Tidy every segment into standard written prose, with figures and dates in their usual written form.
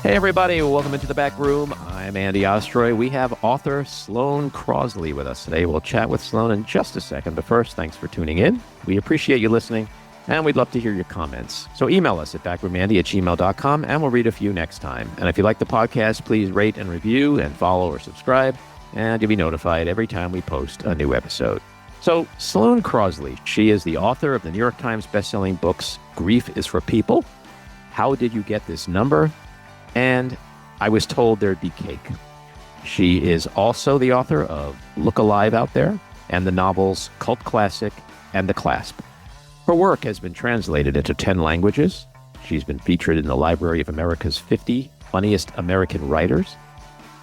Hey, everybody. Welcome into the back room. I'm Andy Ostroy. We have author Sloane Crosley with us today. We'll chat with Sloane in just a second. But first, thanks for tuning in. We appreciate you listening, and we'd love to hear your comments. So email us at backroomandy@gmail.com, and we'll read a few next time. And if you like the podcast, please rate and review and follow or subscribe, and you'll be notified every time we post a new episode. So Sloane Crosley, she is the author of the New York Times bestselling books, Grief is for People, How Did You Get This Number? And I Was Told There'd Be Cake. She is also the author of Look Alive Out There and the novels Cult Classic and The Clasp. Her work has been translated into 10 languages. She's been featured in the Library of America's 50 Funniest American Writers,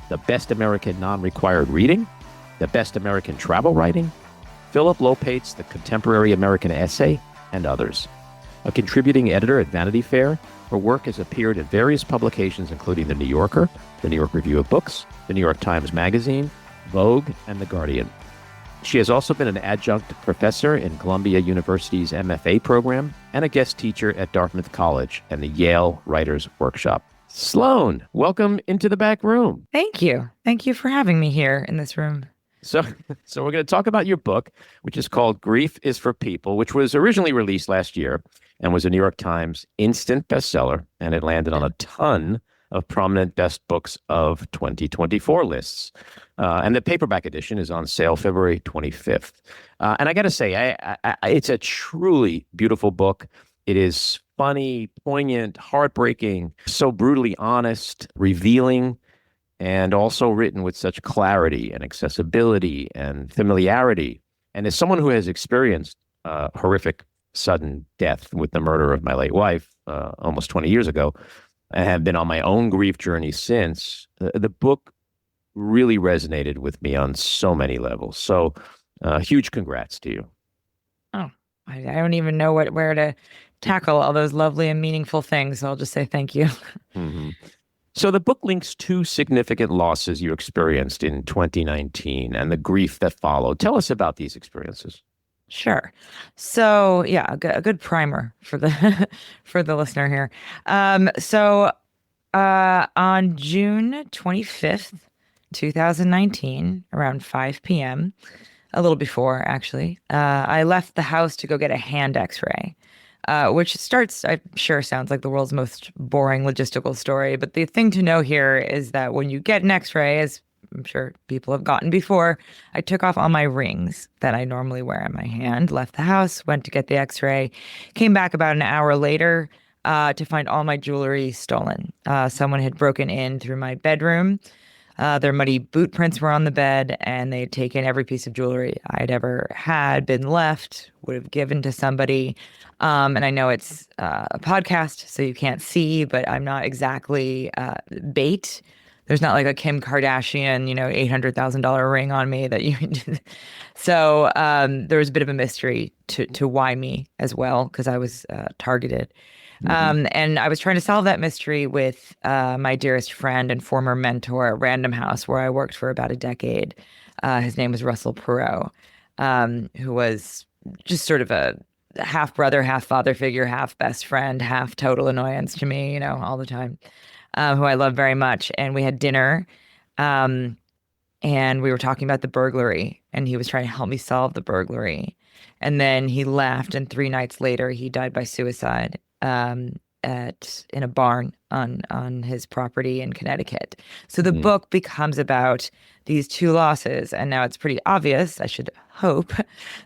the Best American Non-Required Reading, the Best American Travel Writing, Phillip Lopate's The Contemporary American Essay, and others. A contributing editor at Vanity Fair, her work has appeared in various publications including The New Yorker, the New York Review of Books, the New York Times Magazine, Vogue, and The Guardian. She has also been an adjunct professor in Columbia University's MFA program and a guest teacher at Dartmouth College and the Yale Writers Workshop. Sloane, welcome into the back room. Thank you. Thank you for having me here in this room. So we're going to talk about your book, which is called Grief is for People, which was originally released last year and was a New York Times instant bestseller, and it landed on a ton of prominent best books of 2024 lists. And the paperback edition is on sale February 25th. And I got to say, it's a truly beautiful book. It is funny, poignant, heartbreaking, so brutally honest, revealing, and also written with such clarity and accessibility and familiarity. And as someone who has experienced horrific sudden death with the murder of my late wife almost 20 years ago, I have been on my own grief journey since, the book really resonated with me on so many levels. So huge congrats to you. Oh, I don't even know where to tackle all those lovely and meaningful things. So I'll just say thank you. Mm-hmm. So the book links two significant losses you experienced in 2019 and the grief that followed. Tell us about these experiences. Sure. So yeah, a good primer for the for the listener here. On June 25th, 2019, around 5 p.m., a little before actually, I left the house to go get a hand X-ray. Which I'm sure sounds like the world's most boring logistical story. But the thing to know here is that when you get an X-ray, as I'm sure people have gotten before, I took off all my rings that I normally wear on my hand, left the house, went to get the X-ray, came back about an hour later to find all my jewelry stolen. Someone had broken in through my bedroom. Their muddy boot prints were on the bed, and they had taken every piece of jewelry I'd ever had, been left, would have given to somebody. And I know it's a podcast, so you can't see, but I'm not exactly bait. There's not like a Kim Kardashian, $800,000 ring on me that you. So there was a bit of a mystery to why me as well, because I was targeted. And I was trying to solve that mystery with my dearest friend and former mentor at Random House, where I worked for about a decade. His name was Russell Perot, who was just sort of a half brother, half father figure, half best friend, half total annoyance to me, all the time, who I love very much. And we had dinner, and we were talking about the burglary, and he was trying to help me solve the burglary. And then he left, and 3 nights later, he died by suicide. In a barn on his property in Connecticut. So the book becomes about these two losses, and now it's pretty obvious, I should hope,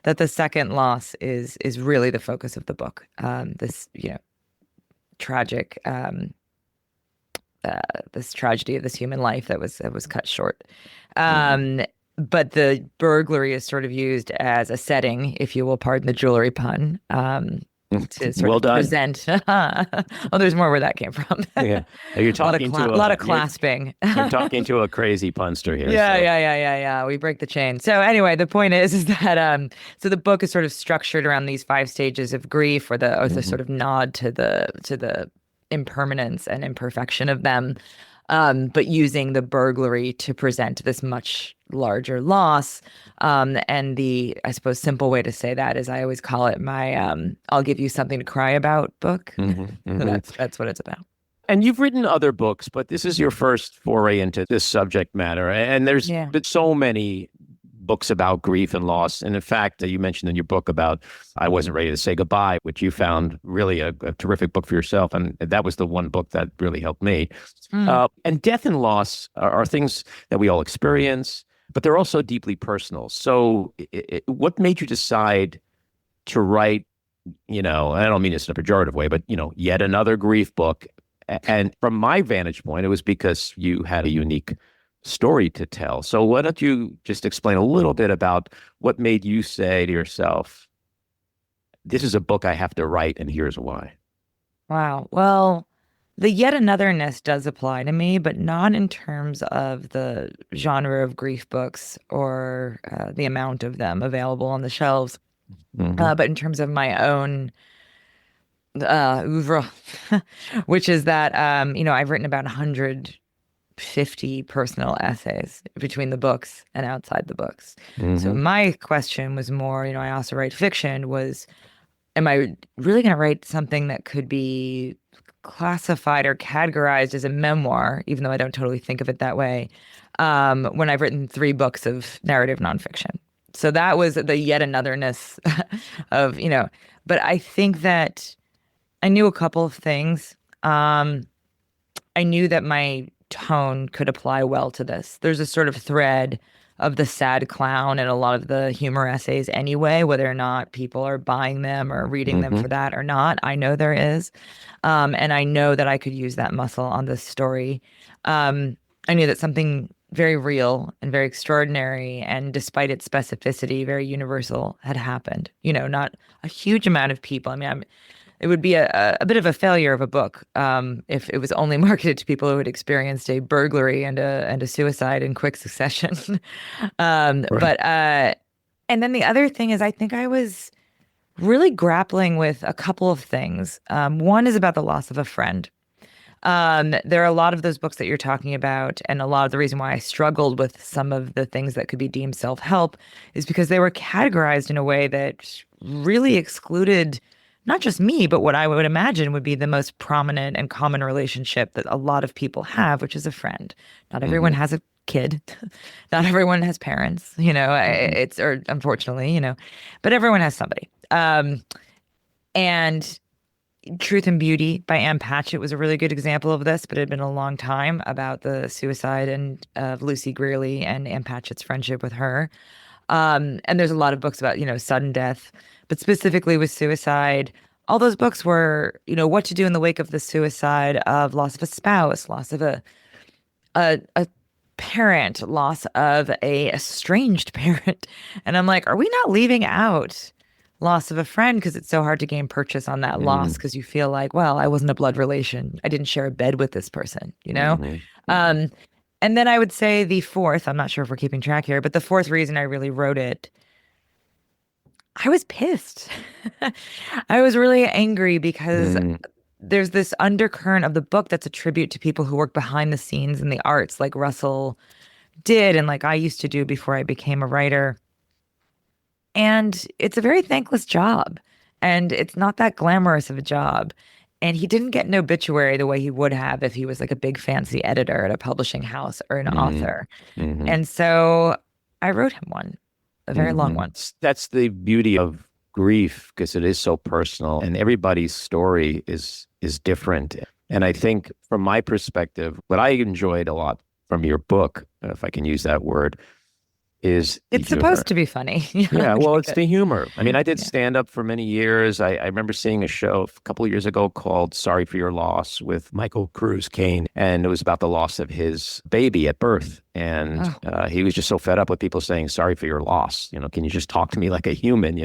that the second loss is really the focus of the book. This tragic this tragedy of this human life that was cut short. But the burglary is sort of used as a setting, if you will pardon the jewelry pun. To sort of present. Oh, there's more where that came from. Yeah, you're talking a lot of clasping. You're talking to a crazy punster here. Yeah. We break the chain. So anyway, the point is that so the book is sort of structured around these 5 stages of grief, or the sort of nod to the impermanence and imperfection of them. But using the burglary to present this much larger loss. And I suppose, simple way to say that is I always call it my I'll give you something to cry about book. So that's what it's about. And you've written other books, but this is your first foray into this subject matter. And there's Yeah. been so many books about grief and loss. And in fact, you mentioned in your book about I Wasn't Ready to Say Goodbye, which you found really a terrific book for yourself. And that was the one book that really helped me. Mm. And death and loss are things that we all experience, but they're also deeply personal. So what made you decide to write, and I don't mean this in a pejorative way, but, yet another grief book? And from my vantage point, it was because you had a unique story to tell. So why don't you just explain a little bit about what made you say to yourself, this is a book I have to write, and here's why. Wow. Well, the yet anotherness does apply to me, but not in terms of the genre of grief books or the amount of them available on the shelves, Hmm. but in terms of my own oeuvre, which is that, I've written about 150 personal essays between the books and outside the books. So Hmm. my question was more, I also write fiction, was, am I really going to write something that could be classified or categorized as a memoir, even though I don't totally think of it that way, when I've written 3 books of narrative nonfiction? So that was the yet anotherness of, but I think that I knew a couple of things. I knew that my tone could apply well to this. There's a sort of thread of the sad clown in a lot of the humor essays anyway, whether or not people are buying them or reading them for Hmm. that or not. I know there is. And I know that I could use that muscle on this story. I knew that something very real and very extraordinary, and despite its specificity, very universal, had happened. Not a huge amount of people. I mean, it would be a bit of a failure of a book if it was only marketed to people who had experienced a burglary and a suicide in quick succession. Right. And then the other thing is, I think I was really grappling with a couple of things. One is about the loss of a friend. There are a lot of those books that you're talking about, and a lot of the reason why I struggled with some of the things that could be deemed self-help is because they were categorized in a way that really excluded not just me, but what I would imagine would be the most prominent and common relationship that a lot of people have, which is a friend. Not everyone Hmm. has a kid. Not everyone has parents, Hmm. it's, or unfortunately, but everyone has somebody. And Truth and Beauty by Anne Patchett was a really good example of this, but it had been a long time about the suicide and of Lucy Greerley and Anne Patchett's friendship with her. And there's a lot of books about, sudden death, but specifically with suicide. All those books were, what to do in the wake of the suicide, of loss of a spouse, loss of a parent, loss of a estranged parent. And I'm like, are we not leaving out loss of a friend because it's so hard to gain purchase on that loss Hmm. because you feel like, well, I wasn't a blood relation. I didn't share a bed with this person. Hmm. Hmm. Um, and then I would say the fourth, I'm not sure if we're keeping track here, but the fourth reason I really wrote it, I was pissed. I was really angry because Hmm. there's this undercurrent of the book that's a tribute to people who work behind the scenes in the arts, like Russell did, and like I used to do before I became a writer. And it's a very thankless job. And it's not that glamorous of a job. And he didn't get an obituary the way he would have if he was like a big fancy editor at a publishing house or an Hmm. author. Hmm. And so I wrote him one, a very long Hmm. one. That's the beauty of grief because it is so personal, and everybody's story is different. And I think, from my perspective, what I enjoyed a lot from your book, if I can use that word, is the It's humor. supposed to be funny. Yeah, Yeah, well, okay, it's good. the humor. I mean, I did Yeah. stand up for many years. I remember seeing a show a couple of years ago called Sorry for Your Loss with Michael Cruz Kane. And it was about the loss of his baby at birth. And Oh, he was just so fed up with people saying, sorry for your loss. Can you just talk to me like a human?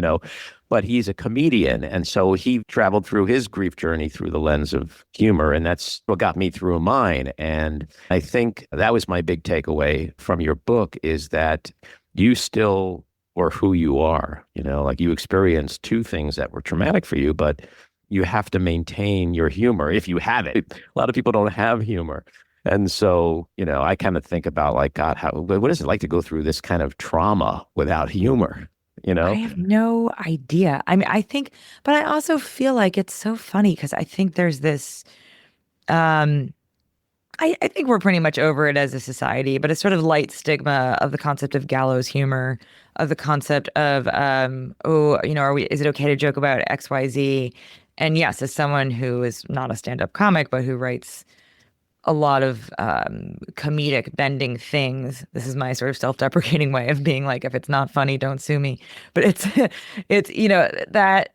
But he's a comedian. And so he traveled through his grief journey through the lens of humor. And that's what got me through mine. And I think that was my big takeaway from your book is that you still or who you are. Like you experienced two things that were traumatic for you, but you have to maintain your humor if you have it. A lot of people don't have humor. And so, I kind of think about like, God, what is it like to go through this kind of trauma without humor? You I know? have no idea. I mean, I think, but I also feel like it's so funny because I think there's this Um, I think we're pretty much over it as a society, but a sort of light stigma of the concept of gallows humor, of the concept of, oh, is it okay to joke about XYZ? And yes, as someone who is not a stand-up comic, but who writes a lot of comedic bending things, this is my sort of self-deprecating way of being like, if it's not funny, don't sue me. But it's, that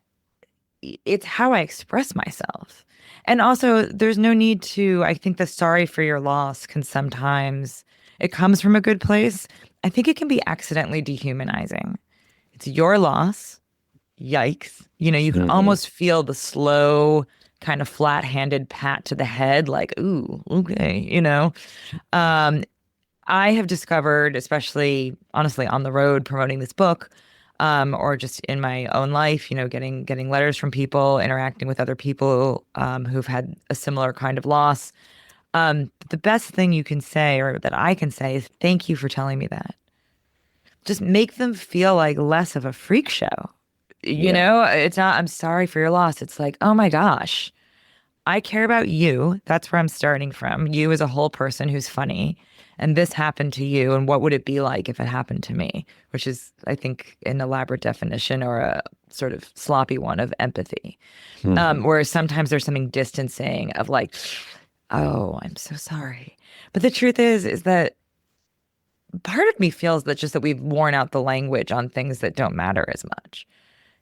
it's how I express myself. And also, there's no need to, I think the sorry for your loss can sometimes, it comes from a good place. I think it can be accidentally dehumanizing. It's your loss. Yikes. You can Hmm. almost feel the slow, kind of flat-handed pat to the head, like, ooh, okay. Um, I have discovered, especially honestly on the road promoting this book, or just in my own life, getting letters from people, interacting with other people who've had a similar kind of loss. The best thing you can say, or that I can say, is thank you for telling me that. Just make them feel like less of a freak show. Yeah. It's not, I'm sorry for your loss. It's like, oh my gosh, I care about you. That's where I'm starting from. You as a whole person who's funny. And this happened to you. And what would it be like if it happened to me? Which is, I think, an elaborate definition or a sort of sloppy one of empathy. Hmm. Whereas sometimes there's something distancing of like, oh, I'm so sorry. But the truth is that part of me feels that just that we've worn out the language on things that don't matter as much.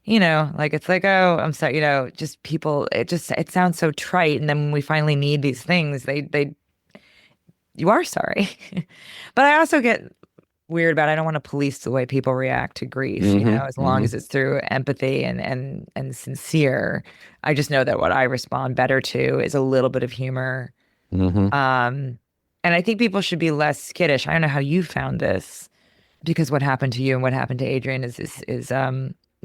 Like it's like, oh, I'm sorry, just people, it sounds so trite. And then when we finally need these things, you are sorry. But I also get weird about, I don't want to police the way people react to grief, Hmm. as long Hmm. as it's through empathy and sincere. I just know that what I respond better to is a little bit of humor. Hmm. Um, and I think people should be less skittish. I don't know how you found this, because what happened to you and what happened to Adrian is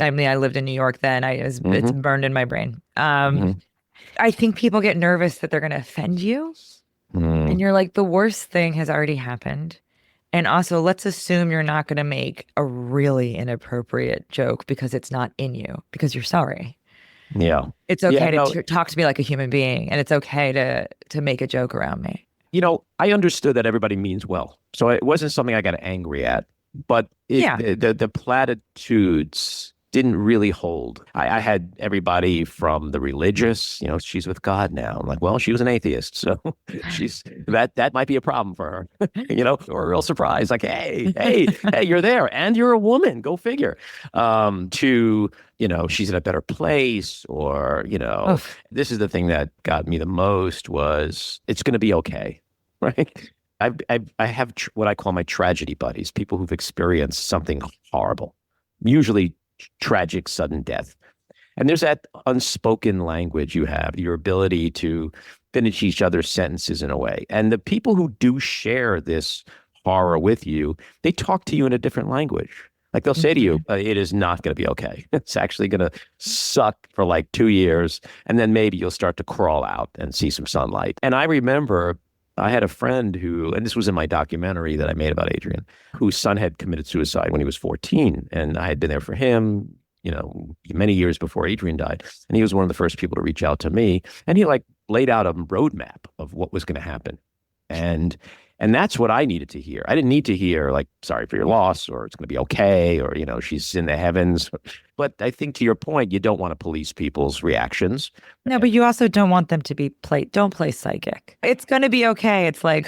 I mean, I lived in New York then. It's Hmm. burned in my brain. Hmm. I think people get nervous that they're going to offend you, and Hmm. you're like, the worst thing has already happened. And also, let's assume you're not going to make a really inappropriate joke because it's not in you, because you're sorry. Yeah. It's Yeah. okay to No, talk to me like a human being, and it's okay to make a joke around me. I understood that everybody means well. So it wasn't something I got angry at, but Yeah. the platitudes didn't really hold. I had everybody from the religious, she's with God now. I'm like, well, she was an atheist, so she's that might be a problem for her, or a real surprise, like, hey, you're there, and you're a woman. Go figure. To she's in a better place, or Oof. this is the thing that got me the most was it's going to be okay, right? I have what I call my tragedy buddies, people who've experienced something horrible, usually tragic sudden death. And there's that unspoken language you have, your ability to finish each other's sentences in a way. And the people who do share this horror with you, they talk to you in a different language. Like they'll say to you, Mhm. it is not going to be okay. It's actually going to suck for like 2 years. And then maybe you'll start to crawl out and see some sunlight. And I remember I had a friend who, and this was in my documentary that I made about Adrian, whose son had committed suicide when he was 14. And I had been there for him, many years before Adrian died. And he was one of the first people to reach out to me. And he like laid out a roadmap of what was going to happen. And and that's what I needed to hear. I didn't need to hear like sorry for your loss, or it's going to be okay, or she's in the heavens. But I think to your point, you don't want to police people's reactions. No, but you also don't want them to don't play psychic. It's gonna be okay. It's like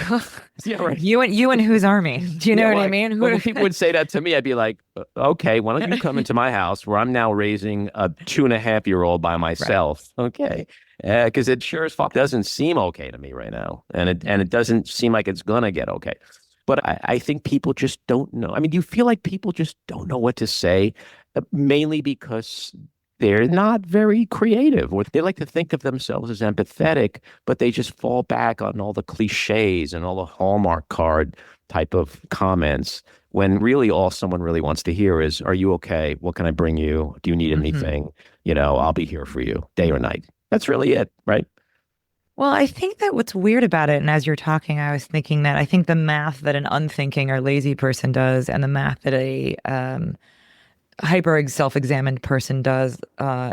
Yeah, right. you and whose army? Do you Yeah, know what well, I mean? when people would say that to me, I'd be like, okay, why don't you come into my house where I'm now raising a 2.5-year-old by Right. myself? Okay. Because it sure as fuck doesn't seem okay to me right now. And it doesn't seem like it's gonna get okay. But I think people just don't know. I mean, do you feel like people just don't know what to say, mainly because they're not very creative, or they like to think of themselves as empathetic, but they just fall back on all the cliches and all the Hallmark card type of comments when really all someone really wants to hear is, are you okay? What can I bring you? Do you need Hmm. anything? I'll be here for you day or night. That's really it, right? Well, I think that what's weird about it, and as you're talking, I was thinking that I think the math that an unthinking or lazy person does, and the math that a hyper self-examined person does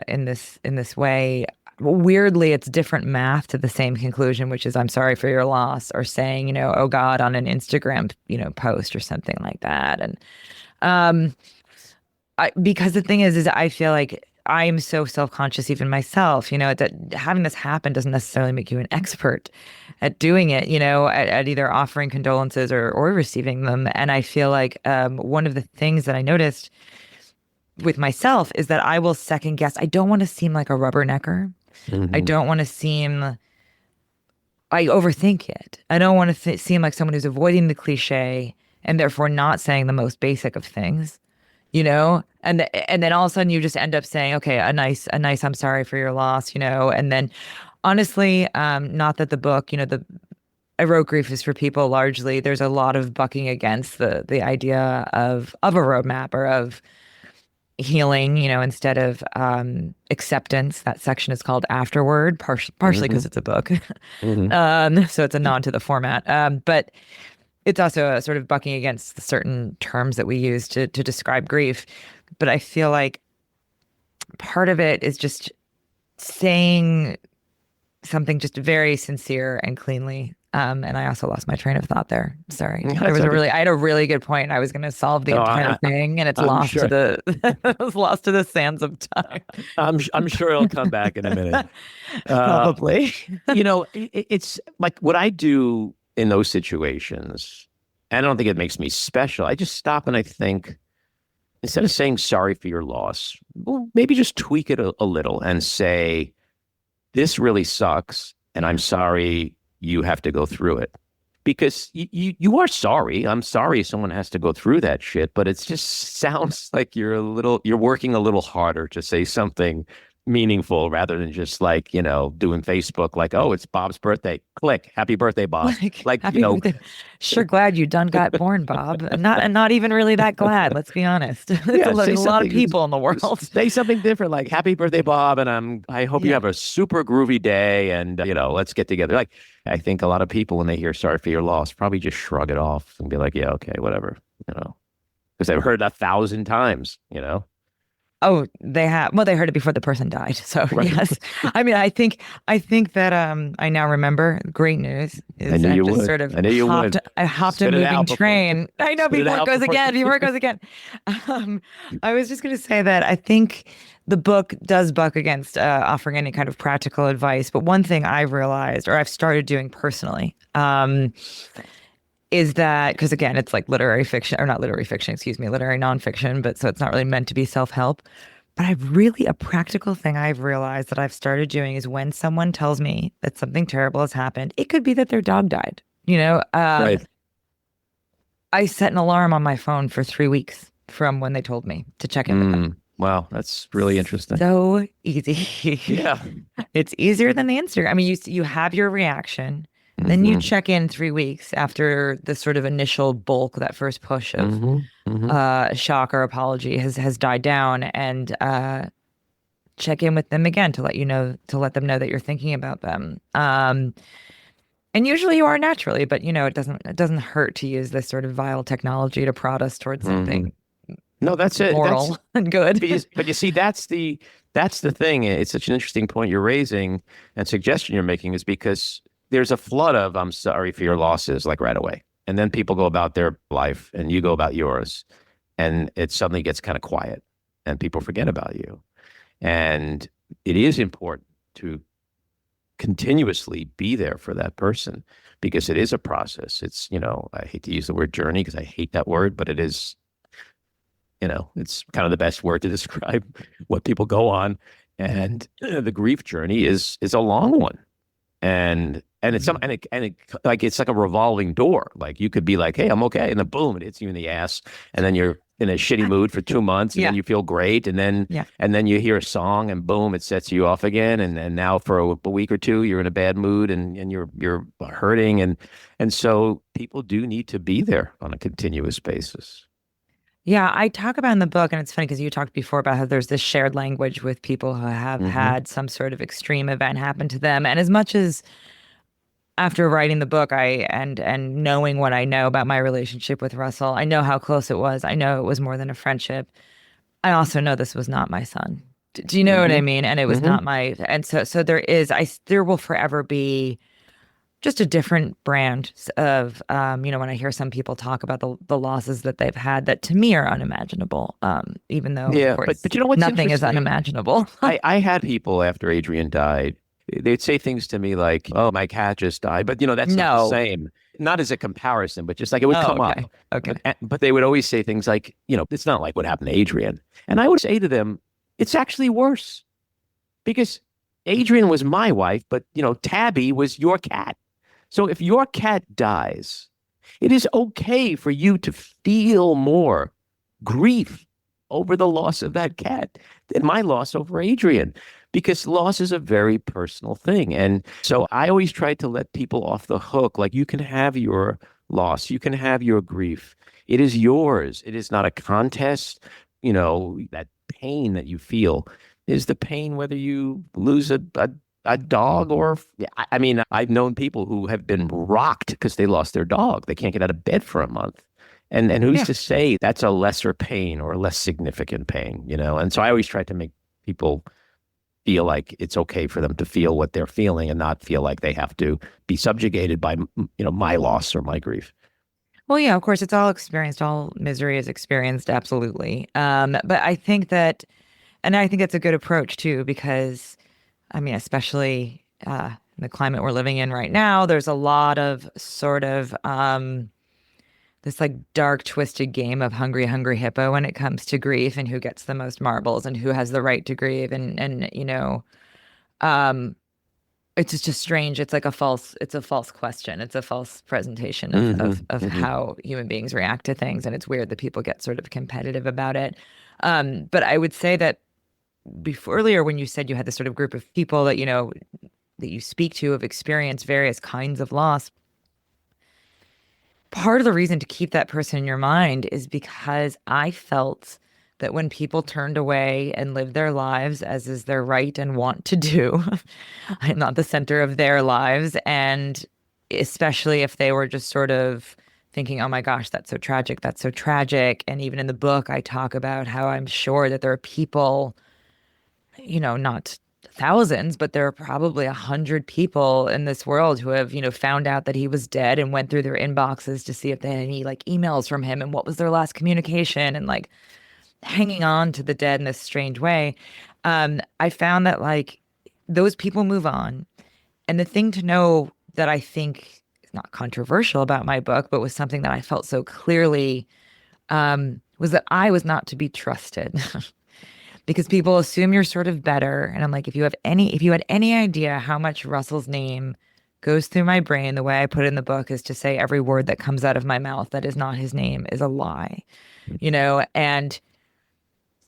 in this way, weirdly, it's different math to the same conclusion, which is I'm sorry for your loss, or saying, oh God, on an Instagram, post or something like that. And um, because the thing is I feel like I'm so self-conscious, even myself, that having this happen doesn't necessarily make you an expert at doing it, at either offering condolences or receiving them. And I feel like one of the things that I noticed with myself is that I will second guess. I don't want to seem like a rubbernecker. I Hmm. don't want to seem, I overthink it. I don't want to seem like someone who's avoiding the cliche and therefore not saying the most basic of things, and then all of a sudden you just end up saying, okay, a nice I'm sorry for your loss, and then honestly, not that the book, I wrote Grief is for People largely. There's a lot of bucking against the idea of a roadmap or of healing, instead of acceptance. That section is called Afterward, partially Hmm. because it's a book. Hmm. So it's a nod to the format. But it's also a sort of bucking against certain terms that we use to describe grief. But I feel like part of it is just saying something just very sincere and cleanly. And I also lost my train of thought there. Sorry. That's okay. I had a really good point. I was going to solve the No, entire thing, and it's I'm lost to sure. the it's lost to the sands of time. I'm sure it'll come back in a minute. Uh, Probably. it's like what I do in those situations. I don't think it makes me special. I just stop and I think, instead of saying sorry for your loss, well, maybe just tweak it a little and say, this really sucks, and I'm sorry you have to go through it. Because you are sorry. I'm sorry someone has to go through that shit, but it just sounds like you're working a little harder to say something meaningful rather than just like, doing Facebook like, oh, it's Bob's birthday. Click, happy birthday, Bob. Like, Like, happy birthday. Sure glad you done got born, Bob. And not even really that glad, let's be honest. It's yeah, say a lot of something. people in the world. Say something different, like "Happy birthday, Bob," and I hope you Yeah. have a super groovy day, and let's get together. Like, I think a lot of people when they hear "Sorry for your loss" probably just shrug it off and be like, "Yeah, okay, whatever," because they've heard 1,000 times. Oh, they have. Well, they heard it before the person died. So Right? yes. I mean, I think that I now remember great news I is knew I've you just would. sort of I knew you would. I hopped a Spit it moving out before. train. I know, Spit it before it out goes before. again, before it goes again. Um, I was just going to say that I think the book does buck against offering any kind of practical advice. But one thing I've realized, or I've started doing personally, is that, because again, it's like literary fiction, or not literary fiction, excuse me, literary nonfiction, but so it's not really meant to be self-help. But a practical thing I've realized that I've started doing is when someone tells me that something terrible has happened, it could be that their dog died. Right. I set an alarm on my phone for 3 weeks from when they told me to check in with them. Wow, that's really interesting. So easy. Yeah. It's easier than the Instagram. I mean, you have your reaction, then you Hmm. check in 3 weeks after the sort of initial bulk, that first push of Hmm. Hmm. shock or apology has died down, and check in with them again to let them know that you're thinking about them. And usually you are naturally, but it doesn't hurt to use this sort of vile technology to prod us towards Hmm. something No, that's it. moral and good. But you see, that's the thing. It's such an interesting point you're raising and suggestion you're making, is because there's a flood of "I'm sorry for your losses" like right away, and then people go about their life, and you go about yours, and it suddenly gets kind of quiet, and people forget about you. And it is important to continuously be there for that person, because it is a process. I hate to use the word journey because I hate that word, but it is, it's kind of the best word to describe what people go on. And the grief journey is a long one. And it's some and it like it's like a revolving door. Like you could be like, "Hey, I'm okay," and then boom, it hits you in the ass, and then you're in a shitty mood for 2 months, and then Yeah. you feel great, and then Yeah. and then you hear a song, and boom, it sets you off again, and now for a week or two, you're in a bad mood, and you're hurting, and so people do need to be there on a continuous basis. Yeah, I talk about in the book, and it's funny because you talked before about how there's this shared language with people who have Hmm. had some sort of extreme event happen to them. And as much as after writing the book, and knowing what I know about my relationship with Russell, I know how close it was. I know it was more than a friendship. I also know this was not my son. Do you know what I Mm-hmm. mean? And it was Mm-hmm. not my, and so there will forever be just a different brand of, when I hear some people talk about the losses that they've had that to me are unimaginable, even though, of Yeah, but course, you know what's nothing is interesting? unimaginable. I had people after Adrian died, they'd say things to me like, "Oh, my cat just died," but that's not the No. same. Not as a comparison, but just like it would Oh, come okay. up. Okay. But they would always say things like, it's not like what happened to Adrian. And I would say to them, it's actually worse because Adrian was my wife, but Tabby was your cat. So if your cat dies, it is okay for you to feel more grief over the loss of that cat than my loss over Adrian, because loss is a very personal thing. And so I always try to let people off the hook. Like, you can have your loss, you can have your grief. It is yours. It is not a contest. That pain that you feel is the pain whether you lose a dog or yeah, I mean, I've known people who have been rocked because they lost their dog. They can't get out of bed for a month. And who's Yeah. to say that's a lesser pain or a less significant pain? And so I always try to make people feel like it's okay for them to feel what they're feeling and not feel like they have to be subjugated by my loss or my grief. Well, yeah, of course, it's all experienced. All misery is experienced, absolutely. But I think it's a good approach too, because I mean, especially in the climate we're living in right now, there's a lot of sort of this like dark, twisted game of hungry, hungry hippo when it comes to grief and who gets the most marbles and who has the right to grieve, and um, it's just strange. It's a false question. It's a false presentation of Hmm. Hmm. how human beings react to things, and it's weird that people get sort of competitive about it. But I would say that before earlier when you said you had this sort of group of people that that you speak to have experienced various kinds of loss, part of the reason to keep that person in your mind is because I felt that when people turned away and lived their lives as is their right and want to do, I'm not the center of their lives. And especially if they were just sort of thinking, oh my gosh, that's so tragic, that's so tragic. And even in the book, I talk about how I'm sure that there are people, not thousands, but there are probably 100 people in this world who have, found out that he was dead and went through their inboxes to see if they had any like emails from him and what was their last communication and like hanging on to the dead in this strange way. I found that like those people move on. And the thing to know that I think is not controversial about my book, but was something that I felt so clearly, was that I was not to be trusted. Because people assume you're sort of better. And I'm like, if you had any idea how much Russell's name goes through my brain, the way I put it in the book is to say every word that comes out of my mouth that is not his name is a lie, and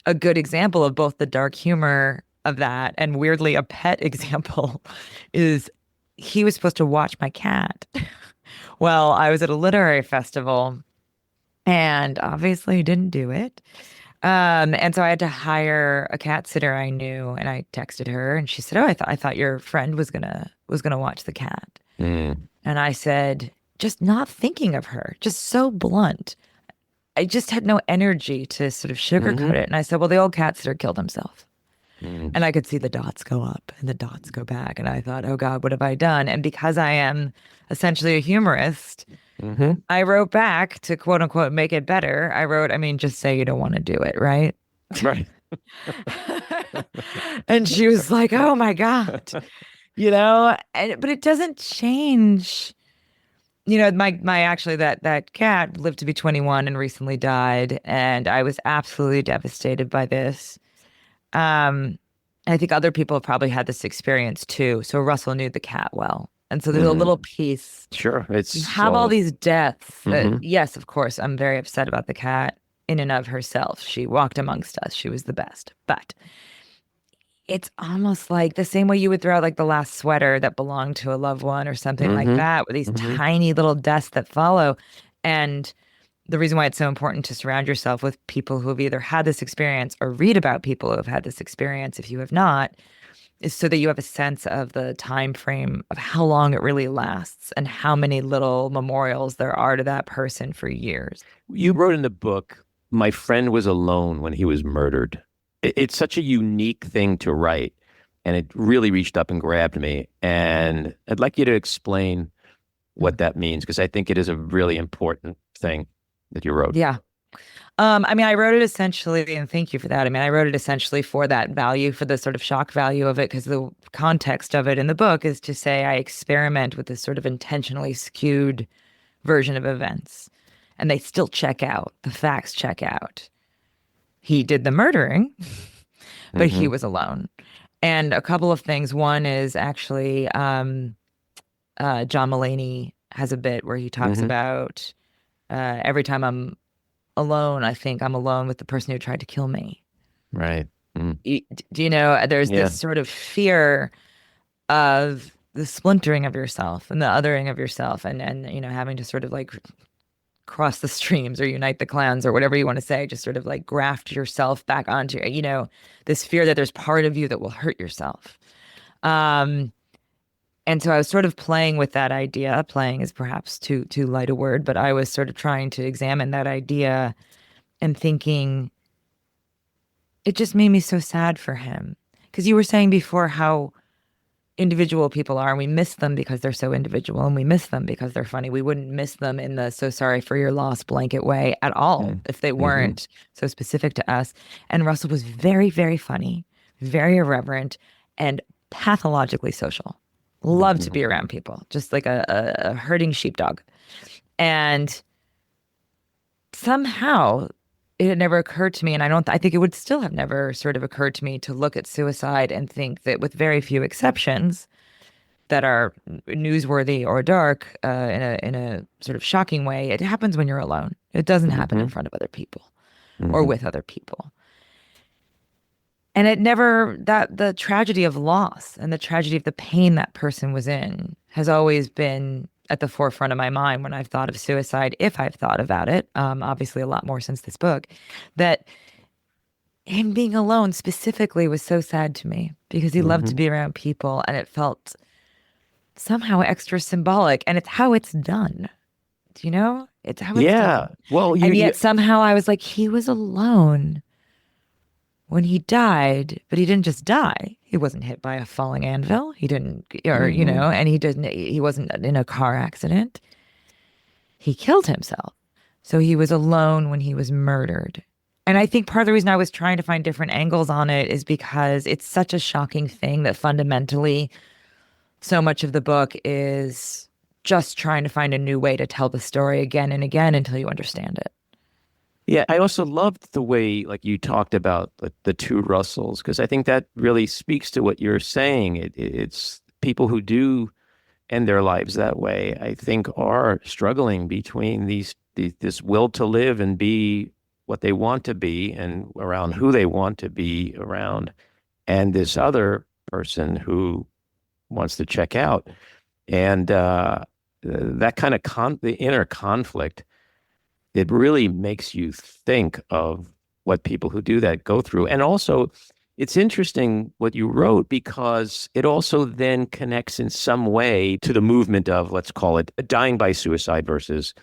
a good example of both the dark humor of that and weirdly a pet example is he was supposed to watch my cat. Well, I was at a literary festival and obviously he didn't do it. And so I had to hire a cat sitter I knew, and I texted her, and she said, "Oh, I thought your friend was gonna watch the cat." Mm. And I said, just not thinking of her, just so blunt. I just had no energy to sort of sugarcoat Hmm. it. And I said, "Well, the old cat sitter killed himself." Mm. And I could see the dots go up and the dots go back, and I thought, "Oh God, what have I done?" And because I am essentially a humorist, Hmm. I wrote back to quote unquote make it better. I wrote, I mean, just say you don't want to do it, right? Right. And she was like, "Oh my God." But it doesn't change. My actually that cat lived to be 21 and recently died, and I was absolutely devastated by this. Um, I think other people have probably had this experience too. So Russell knew the cat well. And so there's a little Mm. piece. Sure. We It's have all all. these deaths that, Hmm. yes, of course, I'm very upset about the cat in and of herself. She walked amongst us. She was the best. But it's almost like the same way you would throw out like the last sweater that belonged to a loved one or something like Hmm. that, with these Hmm. tiny little deaths that follow. And the reason why it's so important to surround yourself with people who have either had this experience or read about people who have had this experience, if you have not, is so that you have a sense of the time frame of how long it really lasts and how many little memorials there are to that person for years. You wrote in the book, my friend was alone when he was murdered. it's such a unique thing to write, and it really reached up and grabbed me. And I'd like you to explain what that means, because I think it is a really important thing that you wrote. Yeah. I mean, I wrote it essentially, and thank you for that. I mean, I wrote it essentially for that value, for the sort of shock value of it, because the context of it in the book is to say I experiment with this sort of intentionally skewed version of events, and they still check out. The facts check out. He did the murdering, but he Hmm. was alone. And a couple of things. One is actually John Mulaney has a bit where he talks Hmm. about every time I'm alone, I think I'm alone with the person who tried to kill me. Right. Mm. Do you know, there's this Yeah. sort of fear of the splintering of yourself and the othering of yourself and you know, having to sort of like cross the streams or unite the clans or whatever you want to say, just sort of like graft yourself back onto, you know, this fear that there's part of you that will hurt yourself. Um, and so I was sort of playing with that idea. Playing is perhaps too light a word, but I was sort of trying to examine that idea and thinking it just made me so sad for him. Because you were saying before how individual people are, and we miss them because they're so individual, and we miss them because they're funny. We wouldn't miss them in the so sorry for your loss blanket way at all Mm. if they Hmm. weren't so specific to us. And Russell was very, very funny, very irreverent, and pathologically social. Loved to be around people, just like a herding sheepdog. And somehow it had never occurred to me, and I think it would still have never sort of occurred to me to look at suicide and think that, with very few exceptions that are newsworthy or dark in a sort of shocking way, it happens when you're alone. It doesn't happen in Hmm. front of other people or Hmm. with other people. And it never, that the tragedy of loss and the tragedy of the pain that person was in has always been at the forefront of my mind when I've thought of suicide, if I've thought about it, obviously a lot more since this book, that him being alone specifically was so sad to me because he loved to Hmm. be around people and it felt somehow extra symbolic. And it's how it's done. Do you know? It's how it's Yeah. done. Well, And yet somehow I was like, he was alone when he died, but he didn't just die. He wasn't hit by a falling anvil. He didn't, or, you hmm know, and he wasn't in a car accident. He killed himself. So he was alone when he was murdered. And I think part of the reason I was trying to find different angles on it is because it's such a shocking thing that fundamentally so much of the book is just trying to find a new way to tell the story again and again until you understand it. Yeah, I also loved the way like you talked about the two Russells, because I think that really speaks to what you're saying. It's people who do end their lives that way, I think, are struggling between this will to live and be what they want to be and around who they want to be around, and this other person who wants to check out. And that kind of the inner conflict, it really makes you think of what people who do that go through. And also, it's interesting what you wrote because it also then connects in some way to the movement of, let's call it, dying by suicide versus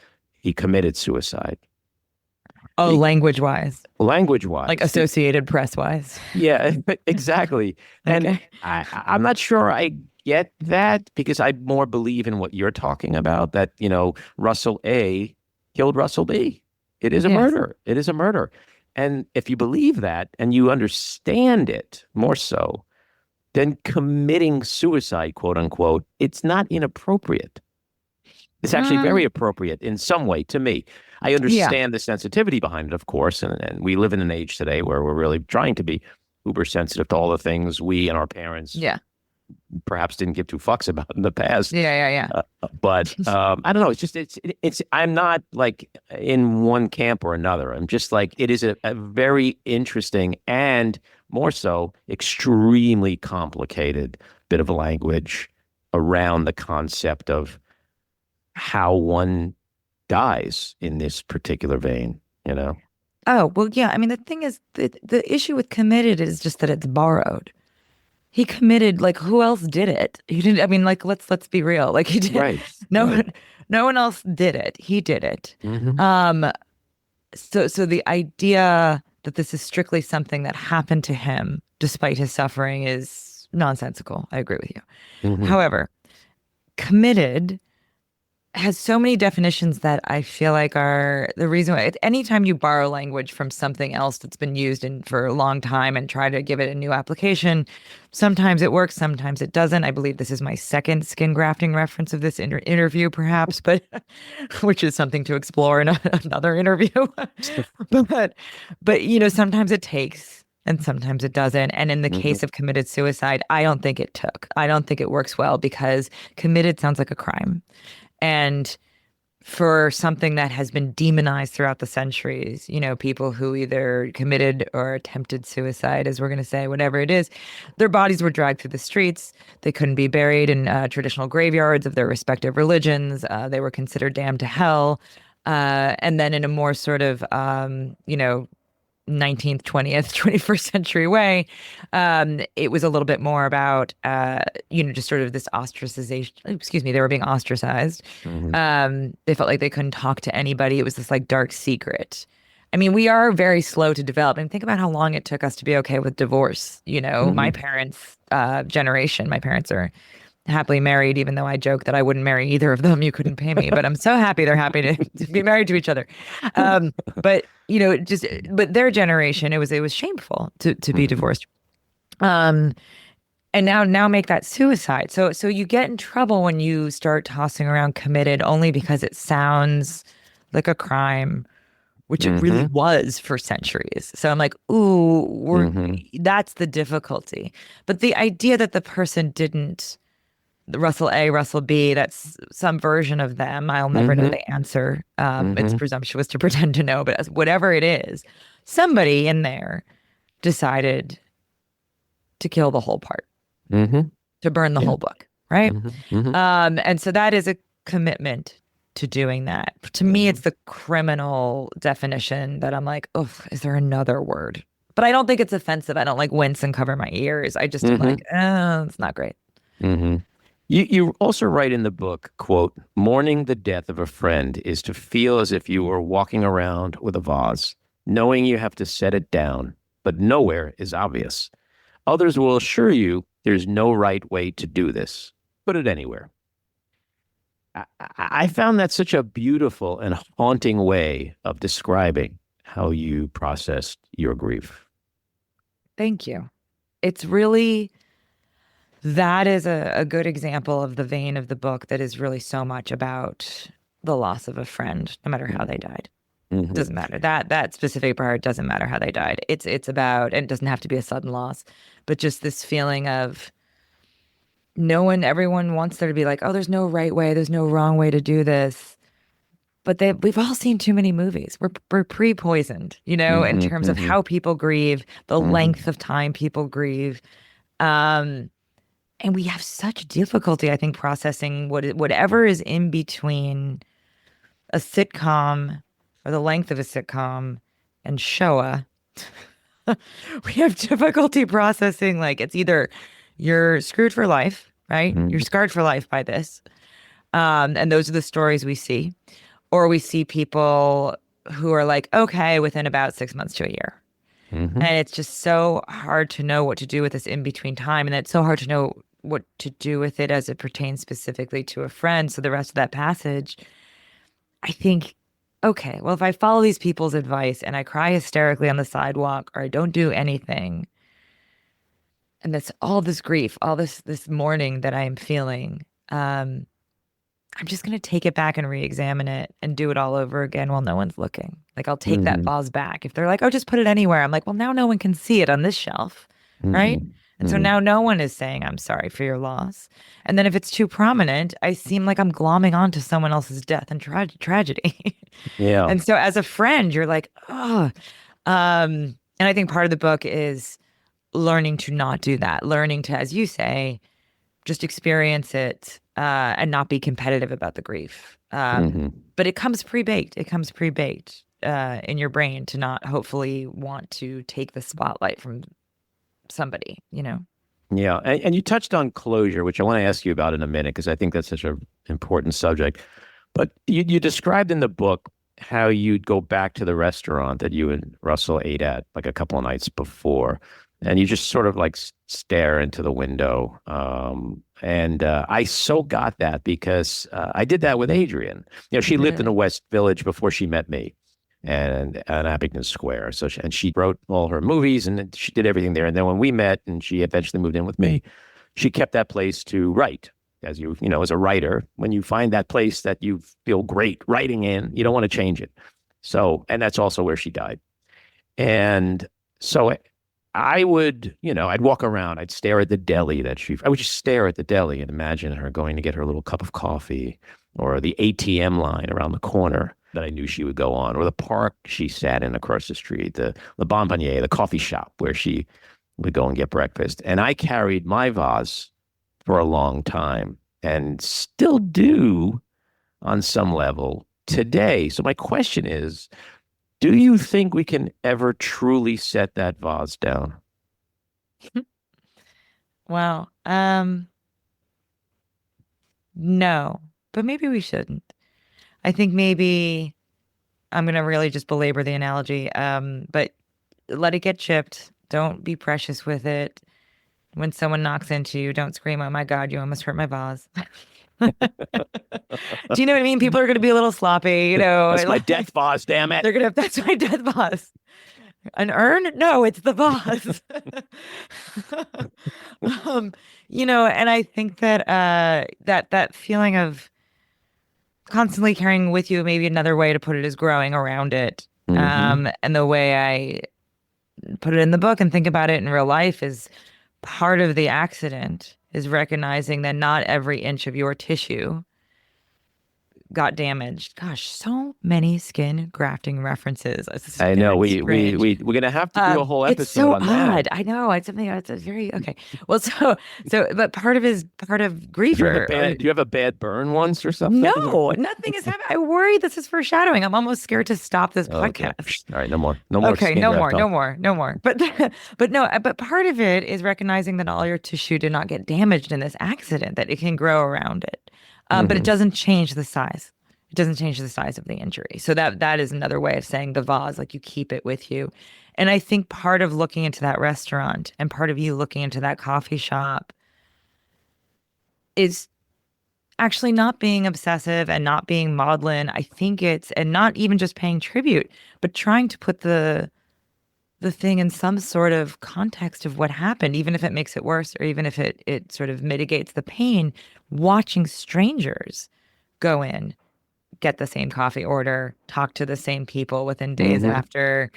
he committed suicide. Oh, language wise, Language like wise, Associated Press wise. yeah, exactly. And Okay. I'm not sure I get that because I more believe in what you're talking about, that, Russell A killed Russell B. It is a Yes. murder. It is a murder. And if you believe that and you understand it more so, then committing suicide, quote unquote, it's not inappropriate. It's actually very Mm, appropriate in some way to me. I yeah. understand the sensitivity behind it, of course, and we live in an age today where we're really trying to be uber sensitive to all the things we and our parents Yeah. perhaps didn't give two fucks about in the past. Yeah. Yeah. But I don't know. It's just it's. I'm not like in one camp or another. I'm just like it is a very interesting and more so extremely complicated bit of language around the concept of how one dies in this particular vein, you know? Oh, well, yeah. I mean, the thing is, the issue with committed is just that it's borrowed. He committed, like, who else did it? He didn't, I mean, like, let's be real. Like, he did, Right. no Right. one, no one else did it. He did it. Hmm. Um, so the idea that this is strictly something that happened to him despite his suffering is nonsensical. I agree with you. Hmm. However, committed has so many definitions that I feel like are the reason why anytime you borrow language from something else that's been used in for a long time and try to give it a new application, sometimes it works, sometimes it doesn't. I believe this is my second skin grafting reference of this interview, perhaps, but which is something to explore in another interview. but sometimes it takes and sometimes it doesn't. And in the Hmm. case of committed suicide, I don't think it took. I don't think it works well because committed sounds like a crime. And for something that has been demonized throughout the centuries, people who either committed or attempted suicide, as we're going to say, whatever it is, their bodies were dragged through the streets. They couldn't be buried in traditional graveyards of their respective religions. They were considered damned to hell. And then in a more sort of, 19th, 20th, 21st century way, it was a little bit more about, just sort of this ostracization. Excuse me, they were being ostracized. Hmm. They felt like they couldn't talk to anybody. It was this like dark secret. I mean, we are very slow to develop. And think about how long it took us to be okay with divorce. My Hmm. parents' generation, my parents are happily married, even though I joke that I wouldn't marry either of them. You couldn't pay me, but I'm so happy they're happy to be married to each other. But but their generation, it was shameful to be Hmm. divorced. Um, and now make that suicide. So you get in trouble when you start tossing around committed only because it sounds like a crime, which it really Hmm. was for centuries. So I'm like, ooh, Hmm. that's the difficulty. But the idea that the person didn't the Russell A, Russell B, that's some version of them. I'll never know Hmm. the answer. It's Hmm. presumptuous to pretend to know, but whatever it is, somebody in there decided to kill the whole part, Hmm. to burn the Yeah. whole book, right? Hmm. Hmm. And so that is a commitment to doing that. To me, Hmm. it's the criminal definition that I'm like, oh, is there another word? But I don't think it's offensive. I don't like wince and cover my ears. I just am like, Hmm. oh, it's not great. Hmm. You also write in the book, quote, mourning the death of a friend is to feel as if you were walking around with a vase, knowing you have to set it down, but nowhere is obvious. Others will assure you there's no right way to do this. Put it anywhere. I found that such a beautiful and haunting way of describing how you processed your grief. Thank you. It's really that is a good example of the vein of the book that is really so much about the loss of a friend, no matter how they died. Mm-hmm. Doesn't matter. That specific part doesn't matter how they died. It's about, and it doesn't have to be a sudden loss, but just this feeling of everyone wants there to be like, oh, there's no right way, there's no wrong way to do this. But we've all seen too many movies. We're pre-poisoned, in Mm-hmm. terms of Mm-hmm. how people grieve, the Mm-hmm. length of time people grieve. Um, And we have such difficulty, I think, processing whatever is in between a sitcom or the length of a sitcom and Showa. We have difficulty processing like it's either you're screwed for life, right? You're Mm-hmm. scarred for life by this. And those are the stories we see. Or we see people who are like, okay, within about 6 months to a year. Mm-hmm. And it's just so hard to know what to do with this in between time. And it's so hard to know what to do with it as it pertains specifically to a friend. So the rest of that passage, I think, okay, well, if I follow these people's advice and I cry hysterically on the sidewalk or I don't do anything, and that's all this grief, all this mourning that I am feeling, I'm just gonna take it back and re-examine it and do it all over again while no one's looking. Like I'll take that Mm-hmm. vase back. If they're like, oh, just put it anywhere. I'm like, well, now no one can see it on this shelf, right? Mm-hmm. And so Mm-hmm. now no one is saying I'm sorry for your loss. And then if it's too prominent, I seem like I'm glomming onto someone else's death and tragedy. Yeah. And so as a friend, you're like, oh. And I think part of the book is learning to not do that, learning to, as you say, just experience it and not be competitive about the grief. Mm-hmm. But it comes pre-baked. It comes pre-baked in your brain to not hopefully want to take the spotlight from somebody. Yeah. And you touched on closure, which I want to ask you about in a minute, because I think that's such an important subject. But you described in the book how you'd go back to the restaurant that you and Russell ate at like a couple of nights before, and you just sort of like stare into the window. And I so got that because I did that with Adrian. You know, she lived in the Really? West Village before she met me, and Abington Square. So and she wrote all her movies and she did everything there. And then when we met, and she eventually moved in with me, she kept that place to write. As you know, as a writer, when you find that place that you feel great writing in, you don't want to change it. So, and that's also where she died. And so I would, I'd walk around, I'd stare at the deli I would just stare at the deli and imagine her going to get her little cup of coffee, or the ATM line around the corner that I knew she would go on, or the park she sat in across the street, the Bon Bonnier, the coffee shop where she would go and get breakfast. And I carried my vase for a long time and still do on some level today. So my question is, do you think we can ever truly set that vase down? Wow. No, but maybe we shouldn't. I think maybe I'm gonna really just belabor the analogy. But let it get chipped. Don't be precious with it. When someone knocks into you, don't scream, "Oh my God, you almost hurt my vase." Do you know what I mean? People are gonna be a little sloppy, That's my like, death vase, damn it. they're gonna, that's my death vase. An urn? No, it's the vase. um, and I think that that feeling of constantly carrying with you, maybe another way to put it is growing around it. Mm-hmm. And the way I put it in the book and think about it in real life is part of the accident is recognizing that not every inch of your tissue got damaged. Gosh, so many skin grafting references. This is I know very strange. we're gonna have to do a whole It's episode so on that. odd. I know. It's something that's a very okay. Well, but part of grief Do you have a bad burn once or something? no, nothing is happening. I worry this is foreshadowing. I'm almost scared to stop this Okay. podcast. All right, no more Okay, skin no graft more, no talk. more, no more. But but no, but part of it is recognizing that all your tissue did not get damaged in this accident, that it can grow around it. But it Hmm. doesn't change the size. It doesn't change the size of the injury. So that is another way of saying the vase, like you keep it with you. And I think part of looking into that restaurant and part of you looking into that coffee shop is actually not being obsessive and not being maudlin. I think it's, and not even just paying tribute, but trying to put the thing in some sort of context of what happened, even if it makes it worse or even if it sort of mitigates the pain. Watching strangers go in, get the same coffee order, talk to the same people within days Hmm. after,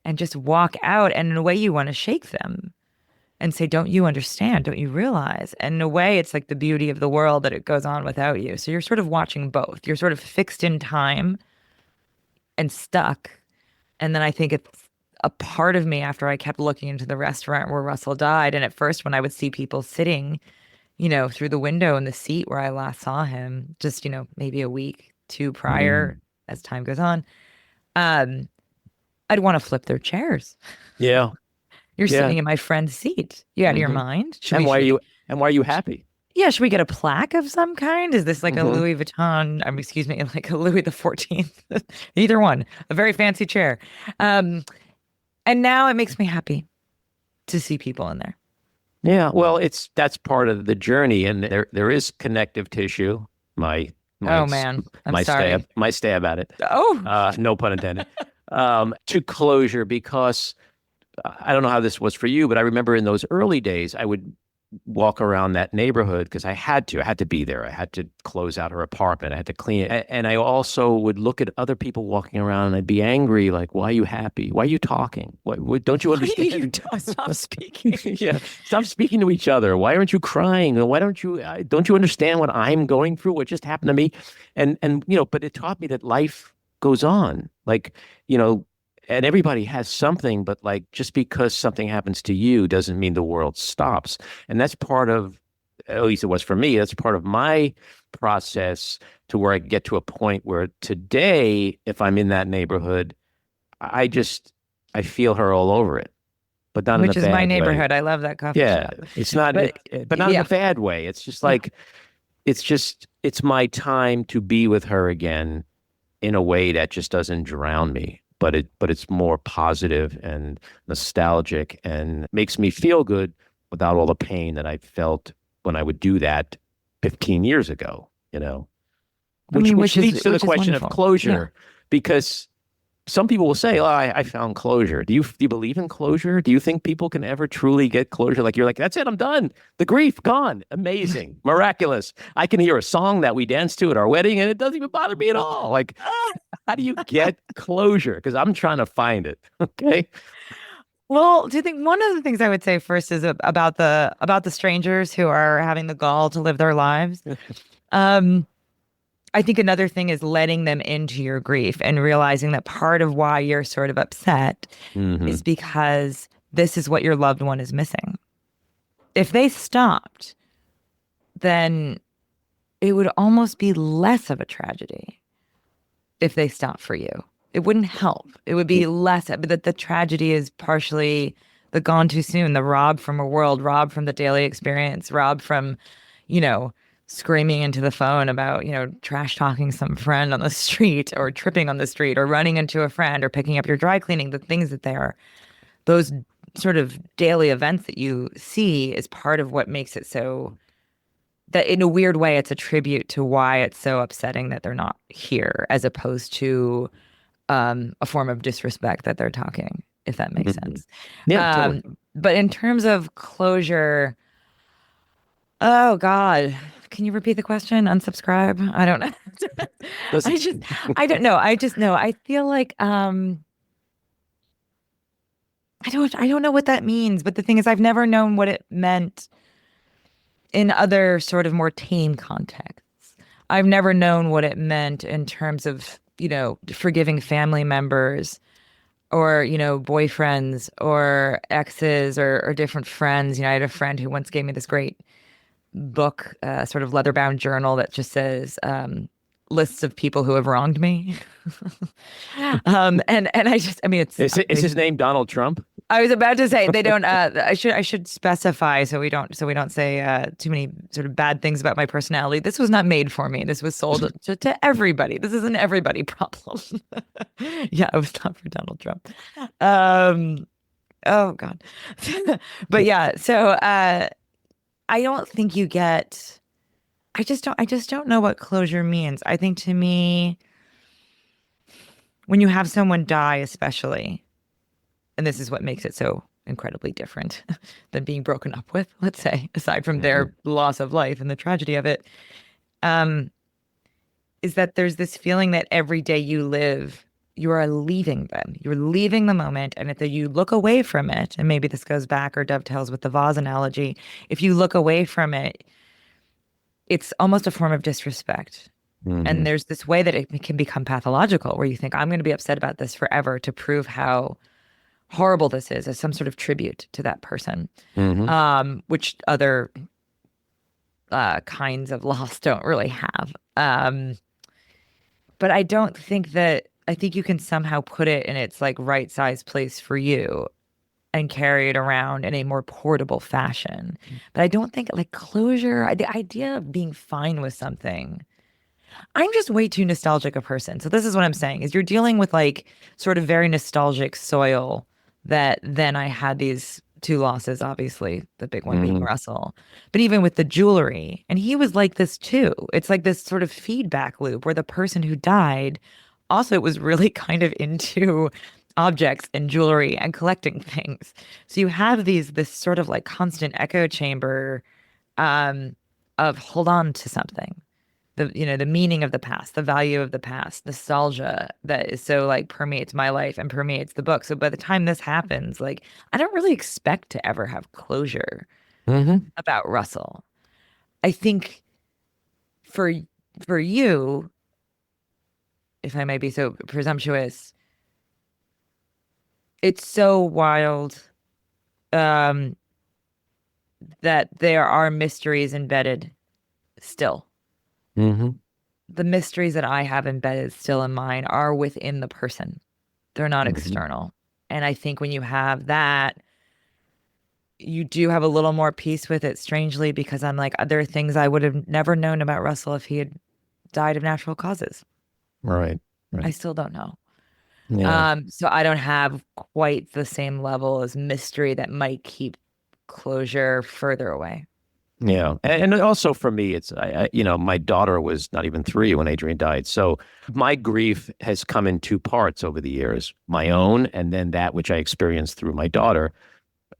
and just walk out. And in a way, you want to shake them and say, "Don't you understand? Don't you realize?" And in a way, it's like the beauty of the world that it goes on without you. So you're sort of watching both. You're sort of fixed in time and stuck. And then I think it's a part of me after I kept looking into the restaurant where Russell died. And at first, when I would see people sitting, through the window in the seat where I last saw him, just, maybe a week, two prior, Mm. as time goes on, um, I'd want to flip their chairs. Yeah, You're yeah. sitting in my friend's seat. You out of your Hmm. mind? Should And we, why should are we, you and why are you happy? yeah, should we get a plaque of some kind? Is this like a Hmm. Louis Vuitton, excuse me, like a Louis the 14th? Either one, a very fancy chair. Um, and now it makes me happy to see people in there. Yeah, well, that's part of the journey, and there is connective tissue. My my Oh man, I'm my sorry. stab at it. Oh, No pun intended. To closure, because I don't know how this was for you, but I remember in those early days, I would walk around that neighborhood because I had to. I had to be there. I had to close out her apartment. I had to clean it. And I also would look at other people walking around and I'd be angry, like, why are you happy? Why are you talking? Don't you why do you understand? stop speaking? Yeah, stop speaking to each other. Why aren't you crying? Why don't you understand what I'm going through? What just happened to me? And but it taught me that life goes on. Like, you know, and everybody has something, but like just because something happens to you doesn't mean the world stops. And that's part of, at least it was for me, that's part of my process to where I get to a point where today, if I'm in that neighborhood, I just I feel her all over it, but not in a Which is my bad way. neighborhood. I love that coffee Yeah, shop. it's not But but not in a yeah, bad way. It's just no, like it's my time to be with her again, in a way that just doesn't drown me, but it's more positive and nostalgic and makes me feel good without all the pain that I felt when I would do that 15 years ago, I which mean, which leads to the which is question of wonderful. Yeah. closure, because some people will say, "Oh, I found closure." Do you believe in closure? Do you think people can ever truly get closure? Like you're like, "That's it, I'm done. The grief gone. Amazing, miraculous. I can hear a song that we danced to at our wedding, and it doesn't even bother me at all." Like, how do you get closure? Because I'm trying to find it. Okay. Well, do you think one of the things I would say first is about the strangers who are having the gall to live their lives? Um, I think another thing is letting them into your grief and realizing that part of why you're sort of upset Mm-hmm. is because this is what your loved one is missing. If they stopped, then it would almost be less of a tragedy if they stopped for you. It wouldn't help. It would be less, but that the tragedy is partially the gone too soon, the robbed from a world, robbed from the daily experience, robbed from, you know, screaming into the phone about, trash talking some friend on the street or tripping on the street or running into a friend or picking up your dry cleaning, the things that they are, those sort of daily events that you see is part of what makes it so that in a weird way, it's a tribute to why it's so upsetting that they're not here, as opposed to a form of disrespect that they're talking, if that makes Mm-hmm. sense. Yeah, totally. But in terms of closure, oh God, can you repeat the question? Unsubscribe? I don't know. Does I just, I don't know. I just know. I feel like I don't know what that means. But the thing is, I've never known what it meant in other sort of more tame contexts. I've never known what it meant in terms of, forgiving family members or, boyfriends or exes or different friends. I had a friend who once gave me this great book, sort of leather bound journal that just says, lists of people who have wronged me. And I mean, is his name Donald Trump? I was about to say they don't. I should specify so we don't say too many sort of bad things about my personality. This was not made for me. This was sold to everybody. This is an everybody problem. Yeah, it was not for Donald Trump. Um, oh God. But yeah, so I don't think you get. I just don't know what closure means. I think to me, when you have someone die, especially. And this is what makes it so incredibly different than being broken up with, let's say, aside from Mm-hmm. their loss of life and the tragedy of it, um, is that there's this feeling that every day you live, you are leaving them. You're leaving the moment. And if you look away from it, and maybe this goes back or dovetails with the vase analogy, if you look away from it, it's almost a form of disrespect. Mm-hmm. And there's this way that it can become pathological where you think, I'm going to be upset about this forever to prove how horrible this is as some sort of tribute to that person, Mm-hmm. which other kinds of loss don't really have. But I don't think that, I think you can somehow put it in its like right size place for you and carry it around in a more portable fashion. But I don't think like closure, the idea of being fine with something. I'm just way too nostalgic a person. So this is what I'm saying is you're dealing with like sort of very nostalgic soil that then I had these two losses, obviously, the big one being Mm-hmm. Russell. But even with the jewelry, and he was like this too. It's like this sort of feedback loop where the person who died also was really kind of into objects and jewelry and collecting things. So you have this sort of like constant echo chamber um of hold on to something, the meaning of the past, the value of the past, nostalgia that is so like permeates my life and permeates the book. So by the time this happens, like I don't really expect to ever have closure Mm-hmm. about Russell. I think for for you, if I may be so presumptuous, it's so wild um that there are mysteries embedded still. Mm-hmm. The mysteries that I have embedded still in mine are within the person. They're not Mm-hmm. external. And I think when you have that, you do have a little more peace with it, strangely, because I'm like, there are things I would have never known about Russell if he had died of natural causes. Right. I Right. still don't know. Yeah. So I don't have quite the same level as mystery that might keep closure further away. Yeah. And also for me, my daughter was not even 3 when Adrian died. So my grief has come in 2 parts over the years, my own, and then that which I experienced through my daughter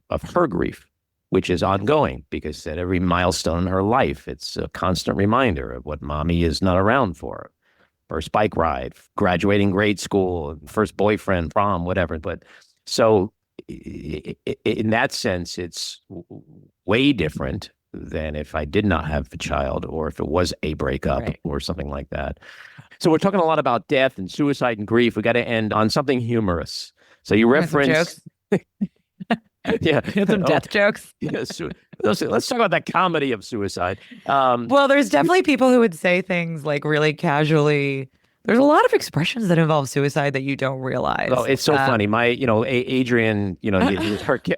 of her grief, which is Yes. ongoing because at every milestone in her life, it's a constant reminder of what mommy is not around for. First bike ride, graduating grade school, first boyfriend, prom, whatever. But so in that sense, it's way different than if I did not have a child or if it was a breakup Right. or something like that. So we're talking a lot about death and suicide and grief. We got to end on something humorous. So you You want some reference, jokes? yeah, You want some oh, death jokes? yeah. Let's talk about that comedy of suicide. Well, there's definitely people who would say things like really casually. There's a lot of expressions that involve suicide that you don't Oh, realize. it's so funny. Adrian,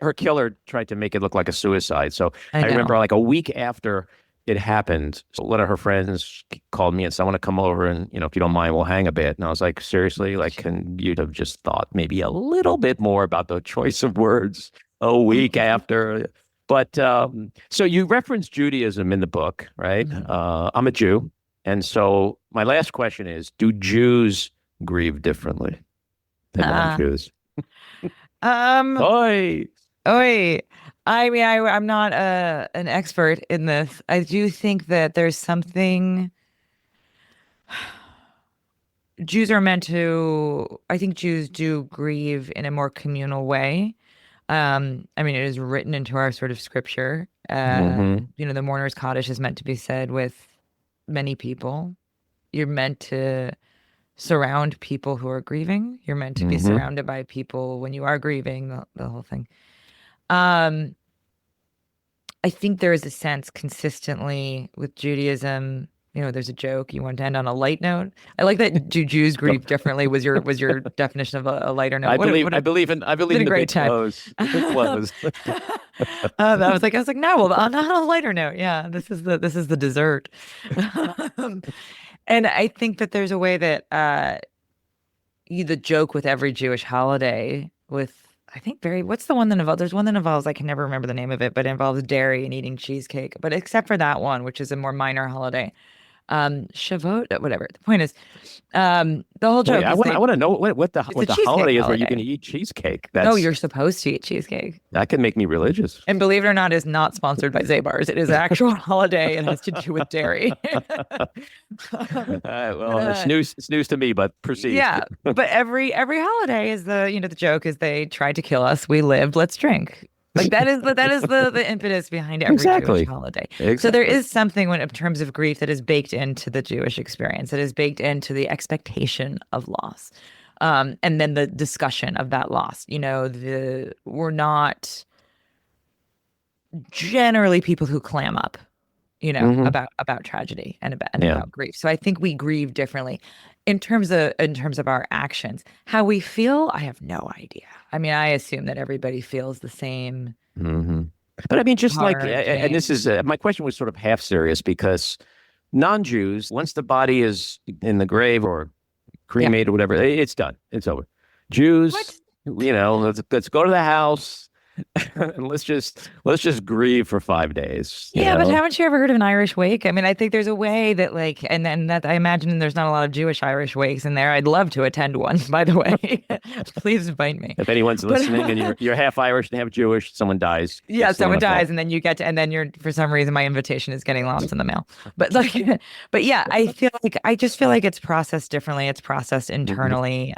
her killer tried to make it look like a suicide. So I I remember know. like a week after it happened, so one of her friends called me and said, I want to come over and, if you don't mind, we'll hang a bit. And I was like, seriously, like, can you have just thought maybe a little bit more about the choice of words a week after? But so you reference Judaism in the book, right? Mhm. I'm a Jew. And so my last question is, do Jews grieve differently than Uh, non-Jews? um, Oi. Oi. I mean, I'm not an expert in this. I do think that there's something Jews are meant to, I think Jews do grieve in a more communal way. I mean, it is written into our sort of scripture. Hmm. The mourner's cottage is meant to be said with many people. You're meant to surround people who are grieving. You're meant to be Hmm. surrounded by people when you are grieving, the whole thing. Um, I think there is a sense consistently with Judaism. There's a joke. You want to end on a light note. I like that Jews grieve differently. Was your definition of a lighter note? I What a, believe what I a believe in I believe been in a the great big time. clothes. The big clothes. I was like, no, well, on a lighter note, yeah, this is the dessert. Um, and I think that there's a way that the joke with every Jewish holiday with I think what's the one that involves there's one that involves I can never remember the name of it, but it involves dairy and eating cheesecake. But except for that one, which is a more minor holiday, Shavuot, whatever. The point is, the whole Wait, joke is I want to know what the it's a what the cheesecake holiday is where you can holiday. eat cheesecake. No, That's you're supposed to eat cheesecake. that can make me religious. And believe it or not, is not sponsored by Zabar's. It is an actual holiday and has to do with dairy. But Well, it's news to me, but proceed. yeah, but every holiday is the joke is they tried to kill us, we lived, let's drink. Like that is the impetus behind every Jewish Exactly. holiday. So there Exactly. is something in terms of grief that is baked into the Jewish experience. That is baked into the expectation of loss, and then the discussion of that loss. We're not generally people who clam up, Hmm. about tragedy and Yeah. about grief. So I think we grieve differently in terms of our actions. How we feel, I have no idea. I mean, I assume that everybody feels the same Hmm. But I mean, just like, hard, and this shame. is my question was sort of half serious because non-Jews, once the body is in the grave or Yeah. cremated or whatever, it's done. It's over. Jews, What? let's go to the house and let's just grieve for 5 days. Yeah, but haven't you ever heard of an Irish wake? I mean, I think there's a way that and then that I imagine there's not a lot of Jewish Irish wakes in there. I'd love to attend one, by the way. Please invite me. If anyone's But listening and you're half Irish and half Jewish, someone dies, yeah, give Sloan someone a call. dies, and then you get to, and then you're for some reason my invitation is getting lost in the mail. But like, but yeah, I just feel like it's processed differently. It's processed Hmm. internally.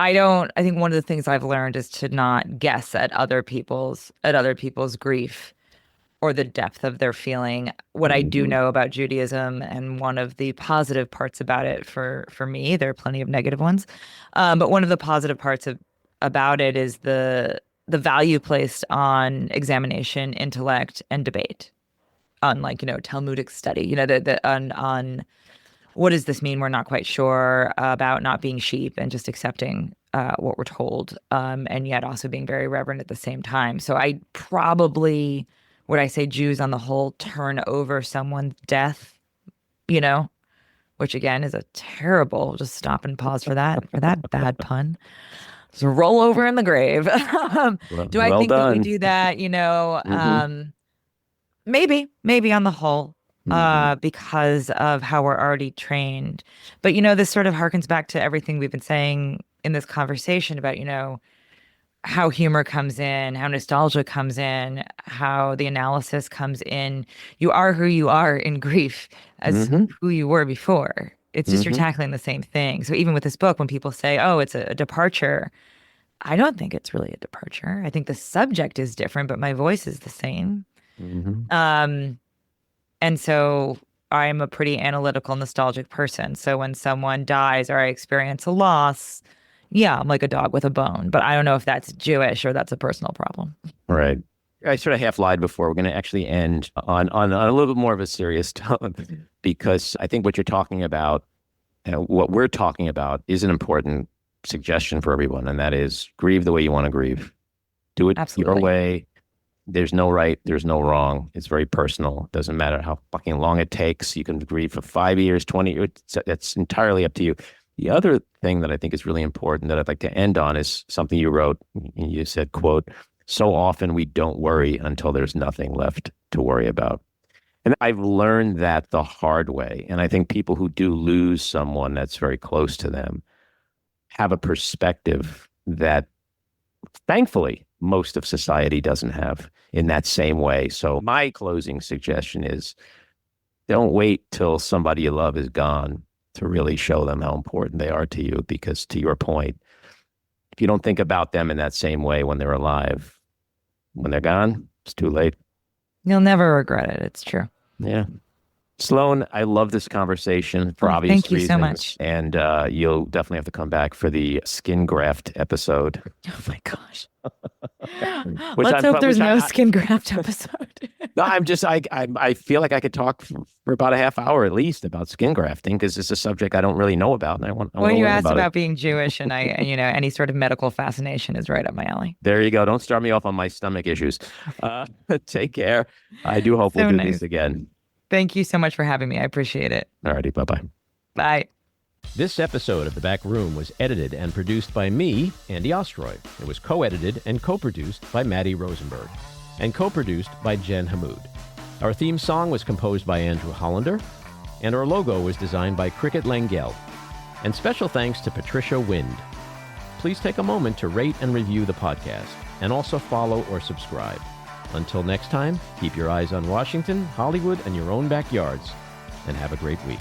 I think one of the things I've learned is to not guess at other people's grief or the depth of their feeling. What I do Hmm. know about Judaism, and one of the positive parts about it for me, there are plenty of negative ones, but one of the positive parts about it is the value placed on examination, intellect, and debate, on like Talmudic study, on what does this mean? We're not quite sure about not being sheep and just accepting what we're told, and yet also being very reverent at the same time. So I probably, would I say Jews on the whole turn over someone's death, you know, which again is a terrible, just stop and pause for that bad pun. So roll over in the grave. Do I Well think that we done. do that? Mm-hmm. Maybe on the whole, Mm-hmm. because of how we're already trained. But this sort of harkens back to everything we've been saying in this conversation about, how humor comes in, how nostalgia comes in, how the analysis comes in. You are who you are in grief as Mm-hmm. who you were before. It's just you're Mm-hmm. tackling the same thing. So even with this book, when people say, "Oh, it's a departure," I don't think it's really a departure. I think the subject is different, but my voice is the same. Mm-hmm. Um, and so I'm a pretty analytical, nostalgic person. So when someone dies or I experience a loss, yeah, I'm like a dog with a bone. But I don't know if that's Jewish or that's a personal problem. Right. I sort of half lied before. We're going to actually end on a little bit more of a serious tone because I think what you're talking about, what we're talking about, is an important suggestion for everyone, and that is grieve the way you want to grieve. Do it your Absolutely. way. There's no right, there's no wrong. It's very personal. It doesn't matter how fucking long it takes. You can grieve for 5 years, 20 years. It's entirely up to you. The other thing that I think is really important that I'd like to end on is something you wrote. You said, quote, so often we don't worry until there's nothing left to worry about. And I've learned that the hard way. And I think people who do lose someone that's very close to them have a perspective that thankfully most of society doesn't have in that same way. So my closing suggestion is don't wait till somebody you love is gone to really show them how important they are to you. Because to your point, if you don't think about them in that same way when they're alive, when they're gone, it's too late. You'll never regret it. It's true. Yeah. Sloane, I love this conversation for Oh, obvious thank you so reasons. much. And you'll definitely have to come back for the skin graft episode, Oh my gosh. which Let's I'm, hope there's which no I, skin graft episode. no, I feel like I could talk for about a half hour at least about skin grafting because it's a subject I don't really know about and I want When to you learn asked about it. about being Jewish and any sort of medical fascination is right up my alley. There you go. Don't start me off on my stomach issues. Take care. I do hope we'll So do this nice. again. Thank you so much for having me. I appreciate it. All righty. Bye-bye. Bye. This episode of The Back Room was edited and produced by me, Andy Ostroy. It was co-edited and co-produced by Maddie Rosenberg and co-produced by Jen Hammoud. Our theme song was composed by Andrew Hollander, and our logo was designed by Cricket Langell. And special thanks to Patricia Wind. Please take a moment to rate and review the podcast, and also follow or subscribe. Until next time, keep your eyes on Washington, Hollywood, and your own backyards, and have a great week.